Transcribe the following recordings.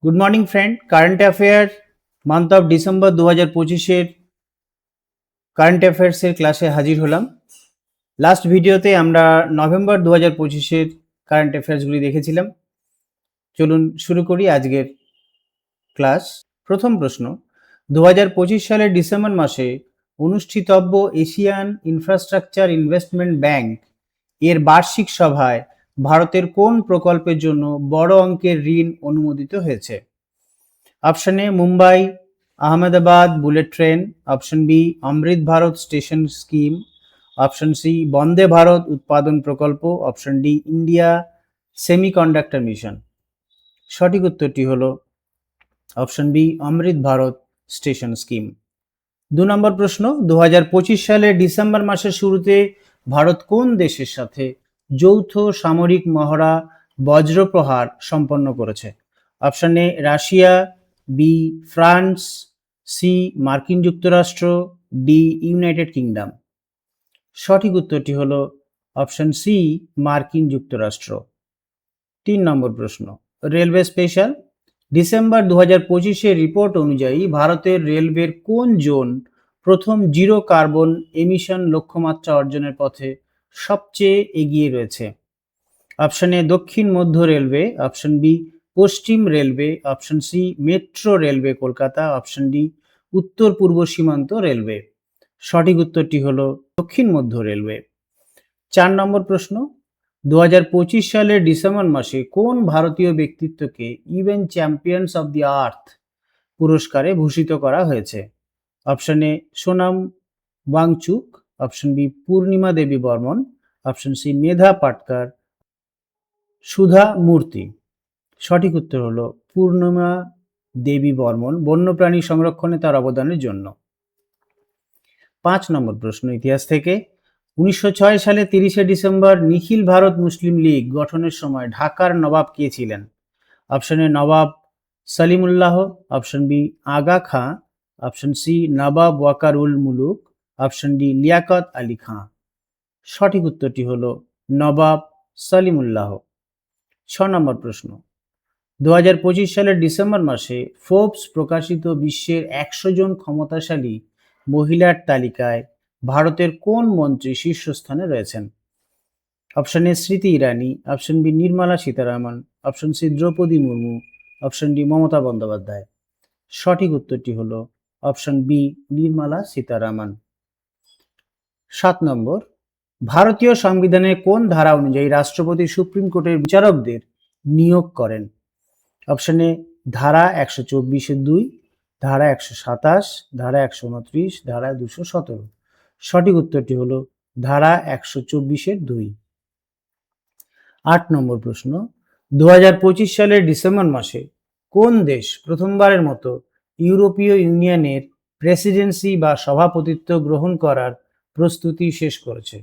Good morning friend, current affair month of December 2025-এর current অ্যাফেয়ার্সের ক্লাসে হাজির হলাম। লাস্ট ভিডিওতে আমরা নভেম্বর 2025-এর কারেন্ট অ্যাফেয়ার্সগুলি দেখেছিলাম। চলুন শুরু করি আজকের ক্লাস। প্রথম প্রশ্ন, 2025 সালের ডিসেম্বর মাসে অনুষ্ঠিতব্য এশিয়ান ইনফ্রাস্ট্রাকচার ইনভেস্টমেন্ট ব্যাংক এর বার্ষিক সভায় ভারতের কোন প্রকল্পের জন্য বড় অঙ্কের ঋণ অনুমোদিত হয়েছে? Option A Mumbai Ahmedabad bullet train, option B Amrit Bharat station scheme, option C Vande Bharat উৎপাদন প্রকল্প, option D India semiconductor mission. সঠিক উত্তরটি হলো option B Amrit Bharat station scheme. 2 নম্বর প্রশ্ন, 2025 সালের ডিসেম্বর মাসের শুরুতে ভারত কোন দেশের সাথে যৌথ সামরিক মহড়া বজ্রপ্রহার সম্পন্ন করেছে? Option A Russia, B France, C মার্কিন যুক্তরাষ্ট্র, ডি ইউনাইটেড কিংডম। সঠিক উত্তরটি হলো অপশন সি মার্কিন যুক্তরাষ্ট্র। 3 নম্বর প্রশ্ন, রেলওয়ে স্পেশাল। ডিসেম্বর 2025-এর রিপোর্ট অনুযায়ী ভারতের রেলওয়ের কোন জোন প্রথম জিরো কার্বন এমিশন লক্ষ্যমাত্রা অর্জনের পথে সবচেয়ে এগিয়ে রয়েছে? অপশন এ দক্ষিণ মধ্য রেলওয়ে, অপশন বি পশ্চিম railway, option C metro railway Kolkata, option D উত্তর পূর্ব সীমান্ত রেলওয়ে। সঠিক উত্তরটি হলো দক্ষিণ মধ্য রেলওয়ে। 4 নম্বর প্রশ্ন, 2025 সালের ডিসেম্বর মাসে কোন ভারতীয় ব্যক্তিত্বকে UN champions of the earth পুরস্কারে ভূষিত করা হয়েছে? Option A Sonam Wangchuk, option B Purnima Devi Barman, option C Medha Patkar, Sudha Murthy. সঠিক উত্তর হলো পূর্ণিমা দেবী বর্মন, বন্যপ্রাণী সংরক্ষণে তার অবদানের জন্য। 5 নম্বর প্রশ্ন ইতিহাস থেকে, 1906 সালে 30শে ডিসেম্বর নিখিল ভারত মুসলিম লীগ গঠনের সময় ঢাকার নবাব কে ছিলেন? Option A Nawab Salimullah, option B Aga Khan, option C Nawab Viqarul Mulk, option D Liaquat Ali Khan. সঠিক উত্তরটি হলো নবাব সলিমুল্লাহ। 6 নম্বর প্রশ্ন, 2025 সালের ডিসেম্বর মাসে ফোর্বস প্রকাশিত বিশ্বের 100 জন ক্ষমতাশালী মহিলার তালিকায় ভারতের কোন মন্ত্রী শীর্ষস্থানে রয়েছেন? Option A Smriti Irani, option B Nirmala Sitharaman, option C Droupadi Murmu, option D Mamata Bandyopadhyay. সঠিক উত্তরটি হলো অপশন বি নির্মলা সীতারামন। 7 নম্বর, ভারতীয় সংবিধানের কোন ধারা অনুযায়ী রাষ্ট্রপতি সুপ্রিম কোর্টের বিচারকদের নিয়োগ করেন? অপশন এ ধারা 124-2, ধারা 127, ধারা 129, ধারা 217। সঠিক উত্তরটি হলো ধারা 124-2। 8 নম্বর প্রশ্ন, 2025 সালের ডিসেম্বর মাসে কোন দেশ প্রথমবারের মতো ইউরোপীয় ইউনিয়নের প্রেসিডেন্সি বা সভাপতিত্ব গ্রহণ করার প্রস্তুতি শেষ করেছে?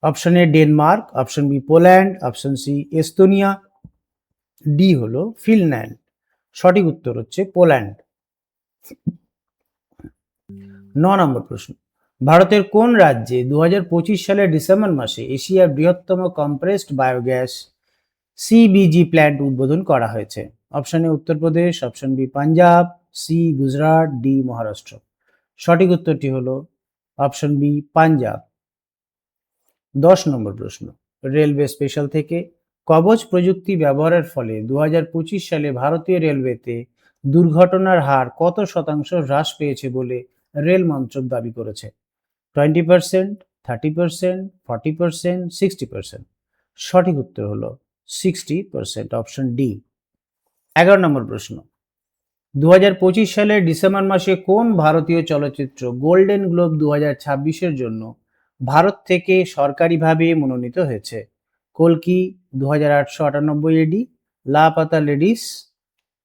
Option A Denmark, option B Poland, option C Estonia, D হলো ফিনল্যান্ড। সঠিক উত্তর হচ্ছে পোল্যান্ড। 9 নম্বর প্রশ্ন, ভারতের কোন রাজ্যে 2025 সালের ডিসেম্বর মাসে এশিয়ার বৃহত্তম কম্প্রেসড বায়োগ্যাস সিবিজি প্ল্যান্ট উদ্বোধন করা হয়েছে? Option A Uttar Pradesh, option B Punjab, C Gujarat, D Maharashtra. সঠিক উত্তরটি হলো অপশন বি পাঞ্জাব। 10 নম্বর প্রশ্ন, রেলওয়ে স্পেশাল থেকে, কবচ প্রযুক্তি ব্যবহারের ফলে 2025 সালে ভারতীয় রেলওয়েতে দুর্ঘটনার হার কত শতাংশ হ্রাস পেয়েছে বলে রেল মন্ত্রক দাবি করেছে? 20%, 30%, 40%, 60%। সঠিক উত্তর হলো 60%, অপশন ডি। 11 নম্বর প্রশ্ন, 2025 সালের ডিসেম্বর মাসে কোন ভারতীয় চলচ্চিত্র গোল্ডেন গ্লোব 2026-এর জন্য ভারত থেকে সরকারিভাবে মনোনীত হয়েছে? কল্কি 2898 AD, Laapataa ladies,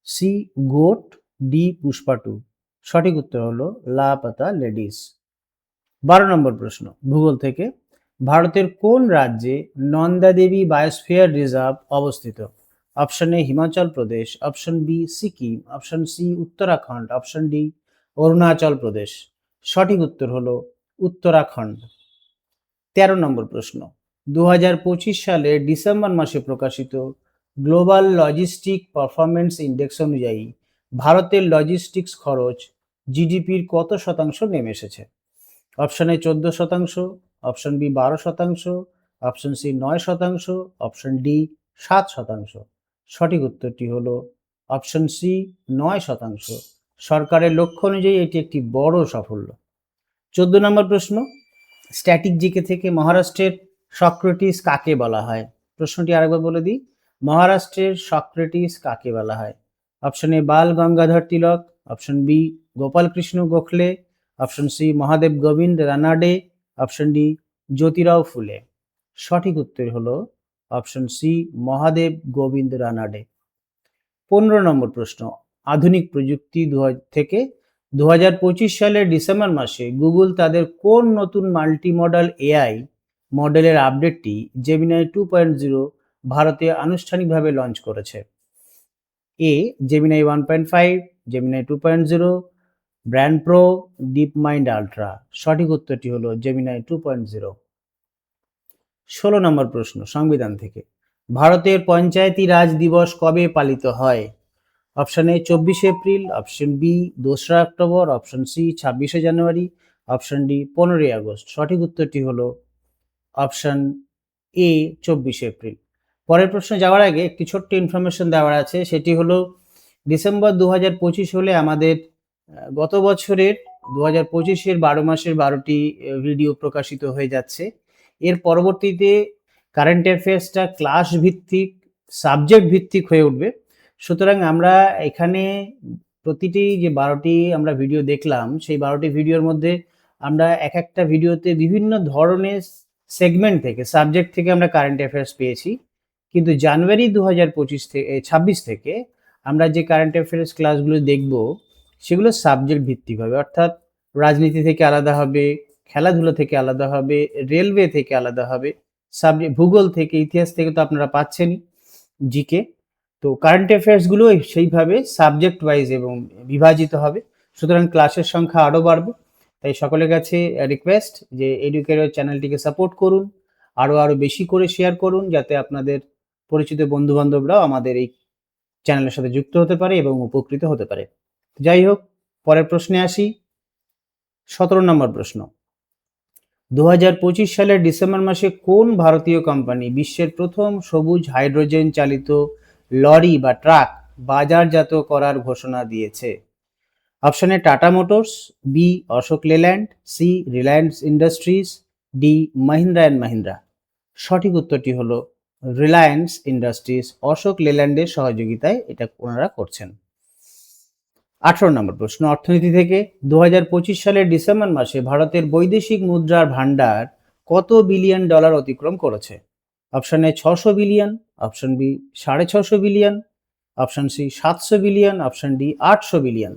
C goat, D Pushpa 2। সঠিক উত্তর হলো লাপাতা লেডিস। 12 নম্বর প্রশ্ন ভূগোল থেকে, ভারতের কোন রাজ্যে নন্দা দেবী বায়োস্ফিয়ার রিজার্ভ অবস্থিত? Option A Himachal Pradesh, option B Sikkim, option C Uttarakhand, option D Arunachal Pradesh. সঠিক উত্তর হলো উত্তরাখণ্ড। 13 নম্বর প্রশ্ন, 2025 সালে ডিসেম্বর মাসে প্রকাশিত গ্লোবাল লজিস্টিক পারফরমেন্স ইন্ডেক্স অনুযায়ী ভারতের লজিস্টিক্স খরচ জিডিপির কত শতাংশ নেমে এসেছে? Option A 14%, option B 12%, option C 9%, option D 7%। সঠিক উত্তরটি হলো অপশন সি 9%। সরকারের লক্ষ্য অনুযায়ী এটি একটি বড় সাফল্য। 14 নম্বর প্রশ্ন, স্ট্যাটিক জিকে থেকে মহারাষ্ট্রের সক্রেটিস কাকে বলা হয়? প্রশ্নটি আরেকবার বলে দিই, মহারাষ্ট্রের সক্রেটিস কাকে বলা হয়? Option A Bal Gangadhar Tilak, option B Gopal Krishna Gokhale, option C Mahadev Govind Ranade, option D Jyotirao Phule. সঠিক উত্তর হলো অপশন সি মহাদেব গোবিন্দ রানাডে। 15 নম্বর প্রশ্ন, আধুনিক প্রযুক্তি থেকে 2025 সালের ডিসেম্বর মাসে গুগল তাদের কোন নতুন মাল্টি মডাল এআই মডেলের আপডেটটি জেমিনাই 2.0 ভারতে আনুষ্ঠানিকভাবে লঞ্চ করেছে? A Gemini 1.5, Gemini 2.0, brand pro, deep mind ultra. সঠিক উত্তরটি হলো জেমিনাই 2.0। 16 নম্বর প্রশ্ন, সংবিধান থেকে ভারতের পঞ্চায়েতি রাজ দিবস কবে পালিত হয়? Option A 24 April, option B 2রা অক্টোবর, অপশন সি 26শে জানুয়ারি, অপশন ডি 15ই আগস্ট। সঠিক উত্তরটি হলো অপশন এ 24 এপ্রিল। পরের প্রশ্নে যাওয়ার আগে একটি ছোট্ট ইনফরমেশন দেওয়ার আছে, সেটি হলো ডিসেম্বর 2025 হলে আমাদের গত বছরের 2025-এর 12 মাসের 12টি ভিডিও প্রকাশিত হয়ে যাচ্ছে। এর পরবর্তীতে কারেন্ট অ্যাফেয়ার্সটা ক্লাস ভিত্তিক, সাবজেক্ট ভিত্তিক হয়ে উঠবে। সুতরাং আমরা এখানে প্রতিটি যে 12টি আমরা ভিডিও দেখলাম, সেই 12টি ভিডিওর মধ্যে আমরা এক একটা ভিডিওতে বিভিন্ন ধরনের সেগমেন্ট থেকে, সাবজেক্ট থেকে আমরা কারেন্ট অ্যাফেয়ার্স পেয়েছি। কিন্তু জানুয়ারি 2026 থেকে আমরা যে কারেন্ট অ্যাফেয়ার্স ক্লাসগুলো দেখব সেগুলো সাবজেক্ট ভিত্তিক হবে, অর্থাৎ রাজনীতি থেকে আলাদা হবে, খেলাধুলা থেকে আলাদা হবে, রেলওয়ে থেকে আলাদা হবে, সাবজেক্ট ভূগোল থেকে, ইতিহাস থেকে তো আপনারা পাচ্ছেনই, জিকে। তো কারেন্ট অ্যাফেয়ার্সগুলো সেইভাবে সাবজেক্ট ওয়াইজ এবং বিভাজিত হবে। সুতরাং ক্লাসের সংখ্যা আরও বাড়বে। তাই সকলের কাছে রিকোয়েস্ট যে এডুকেটর চ্যানেলটিকে সাপোর্ট করুন, আরও বেশি করে শেয়ার করুন, যাতে আপনাদের পরিচিত বন্ধুবান্ধবরাও আমাদের এই চ্যানেলের সাথে যুক্ত হতে পারে এবং উপকৃত হতে পারে। যাই হোক, পরের প্রশ্নে আসি। 17 নম্বর প্রশ্ন, 2025 সালের ডিসেম্বর মাসে কোন ভারতীয় কোম্পানি বিশ্বের প্রথম সবুজ হাইড্রোজেন চালিত লরি বা ট্রাক বাজারজাত করার ঘোষণা দিয়েছে? Option A Tata Motors, B Ashok Leyland, C Reliance Industries, D Mahindra and Mahindra. সঠিক উত্তরটি হলো রিলায়েন্স ইন্ডাস্ট্রিজ, অশোক লেল্যান্ডের সহযোগিতায় এটা ওনারা করছেন। 18 নম্বর প্রশ্ন, অর্থনীতি থেকে 2025 সালের ডিসেম্বর মাসে ভারতের বৈদেশিক মুদ্রার ভান্ডার কত বিলিয়ন ডলার অতিক্রম করেছে? Option A 600 billion, option B 650 billion, option C 700 billion, option D 800 billion.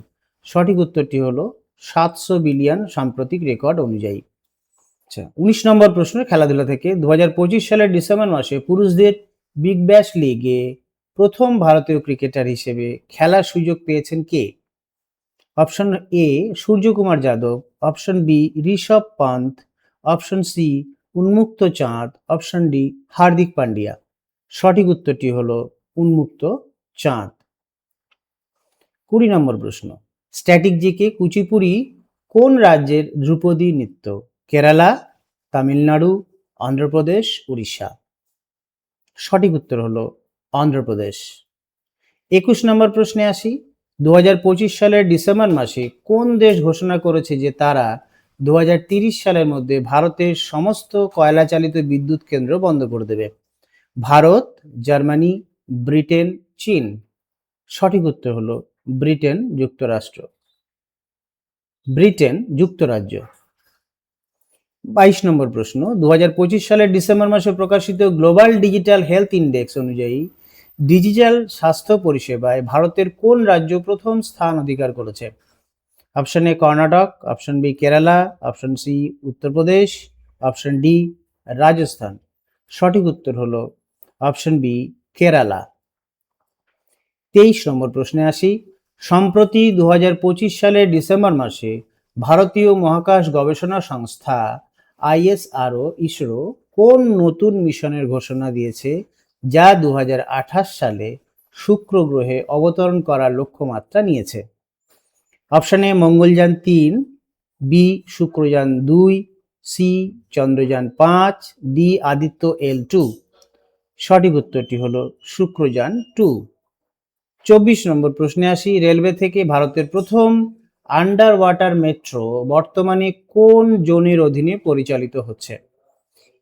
সঠিক উত্তরটি হলো 700 বিলিয়ন সাম্প্রতিক রেকর্ড অনুযায়ী। আচ্ছা, 19 নম্বর প্রশ্ন, খেলাধুলা থেকে 2025 সালের ডিসেম্বর মাসে পুরুষদের বিগ ব্যাশ লিগে প্রথম ভারতীয় ক্রিকেটার হিসেবে খেলার সুযোগ পেয়েছেন কে? Option A Suryakumar Yadav, option B Rishabh Pant, option C Unmukt Chand, option D Hardik Pandya. সঠিক উত্তরটি হলো উন্মুক্ত চাঁদ। 20 নম্বর প্রশ্ন, স্ট্যাটিক জিকে কুচিপুড়ি কোন রাজ্যের ধ্রুপদী নৃত্য? কেরালা, তামিলনাড়ু, অন্ধ্রপ্রদেশ, উড়িষ্যা। সঠিক উত্তর হলো অন্ধ্রপ্রদেশ। 21 নম্বর প্রশ্নে আসি। 2025 সালের ডিসেম্বর মাসে কোন দেশ ঘোষণা করেছে যে তারা 2030 সালের মধ্যে ভারতের সমস্ত কয়লা চালিত বিদ্যুৎ কেন্দ্র বন্ধ করে দেবে? ভারত, জার্মানি, ব্রিটেন, চীন। সঠিক উত্তর হলো ব্রিটেন যুক্তরাষ্ট্র, ব্রিটেন যুক্তরাজ্য। 22 নম্বর প্রশ্ন, 2025 সালের ডিসেম্বর মাসে প্রকাশিত গ্লোবাল ডিজিটাল হেলথ ইন্ডেক্স অনুযায়ী ডিজিটাল স্বাস্থ্য পরিষেবায় ভারতের কোন রাজ্য প্রথম স্থান অধিকার করেছে? Option A Karnataka, option B Kerala, option C Uttar Pradesh, option D Rajasthan. সঠিক উত্তর হলো অপশন বি কেরালা। 23 নম্বর প্রশ্নে আসি। সম্প্রতি 2025 সালের ডিসেম্বর মাসে ভারতীয় মহাকাশ গবেষণা সংস্থা ISRO ইসরো কোন নতুন মিশনের ঘোষণা দিয়েছে যা 2028 সালে শুক্র গ্রহে অবতরণ করার লক্ষ্যমাত্রা নিয়েছে? Option A Mangalyaan 3, B Shukrayaan 2, C Chandrayaan 5, D Aditya L2। সঠিক উত্তরটি হলো শুক্রযান 2। 24 নম্বর প্রশ্নে আসি। রেলওয়ে থেকে ভারতের প্রথম আন্ডার ওয়াটার মেট্রো বর্তমানে কোন জোনের অধীনে পরিচালিত হচ্ছে?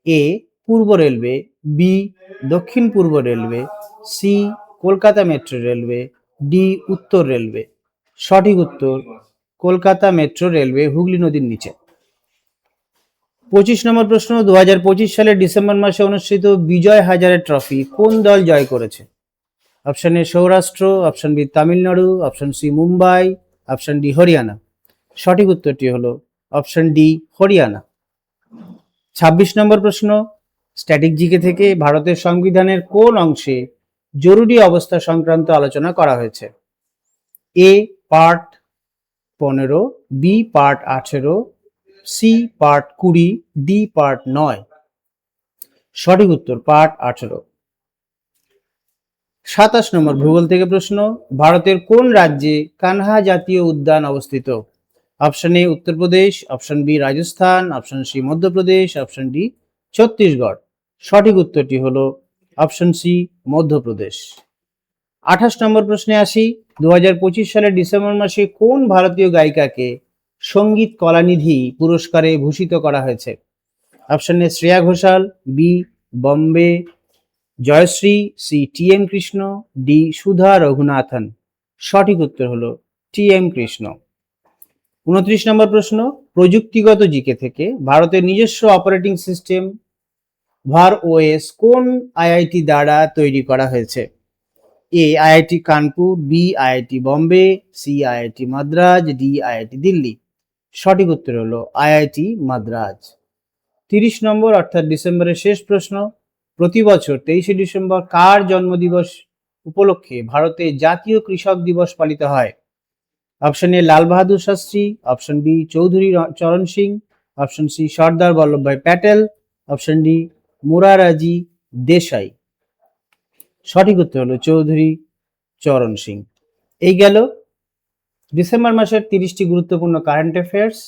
এ পূর্ব রেলওয়ে, বি দক্ষিণ পূর্ব railway, C Kolkata metro railway, D উত্তর রেলওয়ে। সঠিক উত্তর কলকাতা মেট্রো রেলওয়ে, হুগলি নদীর নিচে। 25 নম্বর প্রশ্ন। 2025 সালের ডিসেম্বর মাসে অনুষ্ঠিত বিজয় হাজারে ট্রফি কোন দল জয় করেছে? Option A Saurashtra, option B Tamil Nadu, option C Mumbai, option D Haryana. সঠিক উত্তরটি হলো অপশন ডি হরিয়ানা। 26 নম্বর প্রশ্ন। স্ট্যাটিক জিকে থেকে ভারতের সংবিধানের কোন অংশে জরুরি অবস্থা সংক্রান্ত আলোচনা করা হয়েছে? A part 15, B part 18, C part 20, D part 9। সঠিক উত্তর পার্ট 18। 27 নম্বর ভূগোল থেকে প্রশ্ন। ভারতের কোন রাজ্যে কানহা জাতীয় উদ্যান অবস্থিত? Option A Uttar Pradesh, option B Rajasthan, option C Madhya Pradesh, option D Chhattisgarh. সঠিক উত্তরটি হলো অপশন সি মধ্যপ্রদেশ। 28 নম্বর প্রশ্নে আসি। 2025 সালের ডিসেম্বর মাসে কোন ভারতীয় গায়িকাকে সঙ্গীত কলানিধি পুরস্কারে ভূষিত করা হয়েছে? Option A Shreya Ghoshal, B Bombay Jayashri, C T M. Krishna, D Sudha Raghunathan. সঠিক উত্তর হলো টি.এম. কৃষ্ণ। 29 নম্বর প্রশ্ন। প্রযুক্তিগত জিকে থেকে ভারতের নিজস্ব অপারেটিং সিস্টেম ভার ওএস কোন আইআইটি দ্বারা তৈরি করা হয়েছে? A IIT Kanpur, B IIT Bombay, C IIT Madras, D IIT Delhi. সঠিক উত্তর হলো আইআইটি মাদ্রাজ। 30 নম্বর অর্থাৎ ডিসেম্বরের শেষ প্রশ্ন। প্রতি বছর 23শে ডিসেম্বর কার জন্মদিবস উপলক্ষে ভারতে জাতীয় কৃষক দিবস পালিত হয়? Option A Lal Bahadur Shastri, option B Chaudhary Charan Singh, option C Sardar Vallabhbhai Patel, option D Morarji Desai. সঠিক উত্তর হলো চৌধুরী চরণ সিং। এই গেল ডিসেম্বর মাসের 30টি গুরুত্বপূর্ণ কারেন্ট অ্যাফেয়ার্স।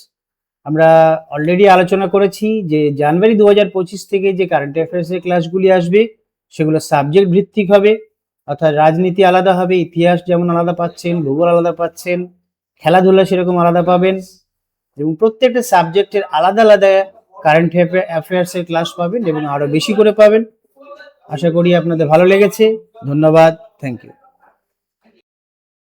আমরা অলরেডি আলোচনা করেছি যে জানুয়ারি 2025 থেকে যে কারেন্ট অ্যাফেয়ার্সের ক্লাসগুলি আসবে সেগুলো সাবজেক্ট ভিত্তিক হবে, অর্থাৎ রাজনীতি আলাদা হবে, ইতিহাস যেমন আলাদা পাচ্ছেন, ভূগোল আলাদা পাচ্ছেন, খেলাধুলা সেরকম আলাদা পাবেন, এবং প্রত্যেকটা সাবজেক্টের আলাদা আলাদা কারেন্ট অ্যাফেয়ার্সের ক্লাস পাবেন এবং আরো বেশি করে পাবেন। আশা করি আপনাদের ভালো লেগেছে। ধন্যবাদ, থ্যাংক ইউ।